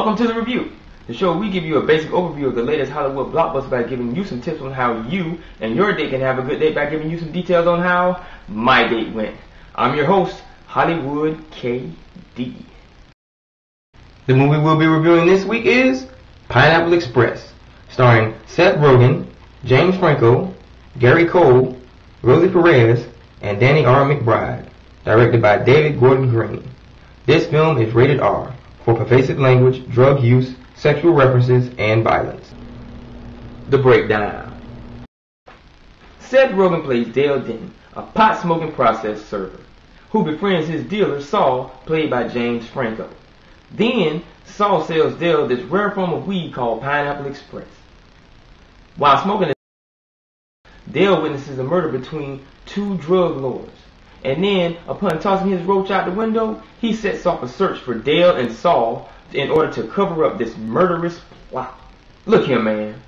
Welcome to the Revue, the show where we give you a basic overview of the latest Hollywood blockbuster by giving you some tips on how you and your date can have a good date by giving you some details on how my date went. I'm your host, Hollywood KD. The movie we'll be reviewing this week is Pineapple Express, starring Seth Rogen, James Franco, Gary Cole, Rosie Perez, and Danny R. McBride, directed by David Gordon Green. This film is rated R for pervasive language, drug use, sexual references, and violence. The breakdown. Seth Rogen plays Dale Denton, a pot-smoking process server, who befriends his dealer Saul, played by James Franco. Then, Saul sells Dale this rare form of weed called Pineapple Express. While smoking it, Dale witnesses a murder between two drug lords. And then, upon tossing his roach out the window, he sets off a search for Dale and Saul in order to cover up this murderous plot. Look here, man.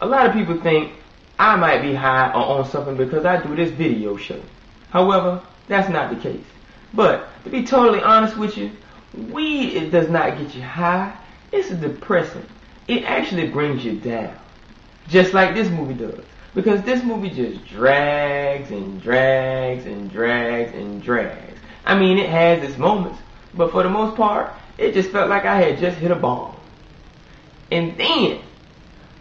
A lot of people think I might be high or on something because I do this video show. However, that's not the case. But, to be totally honest with you, weed, it does not get you high. It's a depressant. It actually brings you down. Just like this movie does. Because this movie just drags and drags and drags and drags. I mean, it has its moments, but for the most part, it just felt like I had just hit a bomb. And then,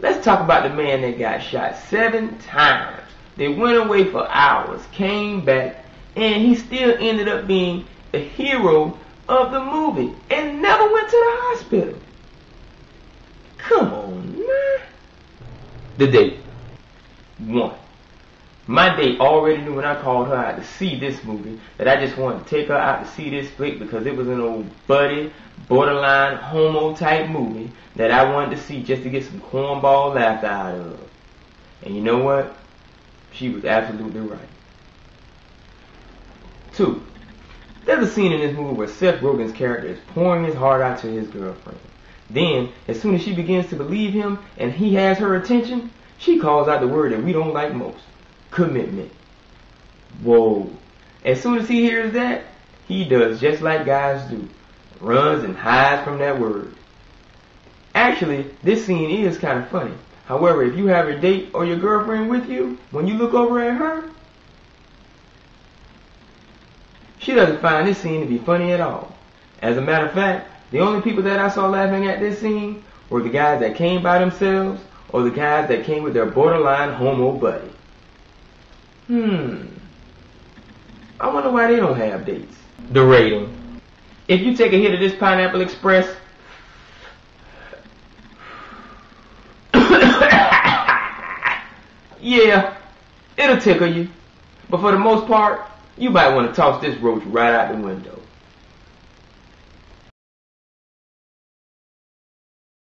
let's talk about the man that got shot 7 times. They went away for hours, came back, and he still ended up being the hero of the movie and never went to the hospital. Come on, man. The date. 1. My date already knew when I called her out to see this movie that I just wanted to take her out to see this flick because it was an old buddy, borderline homo type movie that I wanted to see just to get some cornball laughter out of. And you know what? She was absolutely right. 2. There's a scene in this movie where Seth Rogen's character is pouring his heart out to his girlfriend. Then, as soon as she begins to believe him and he has her attention, she calls out the word that we don't like most. Commitment. Whoa. As soon as he hears that, he does just like guys do. Runs and hides from that word. Actually, this scene is kind of funny. However, if you have your date or your girlfriend with you, when you look over at her, she doesn't find this scene to be funny at all. As a matter of fact, the only people that I saw laughing at this scene were the guys that came by themselves or the guys that came with their borderline homo buddy. I wonder why they don't have dates. The rating. If you take a hit of this Pineapple Express, yeah, it'll tickle you. But for the most part, you might want to toss this roach right out the window.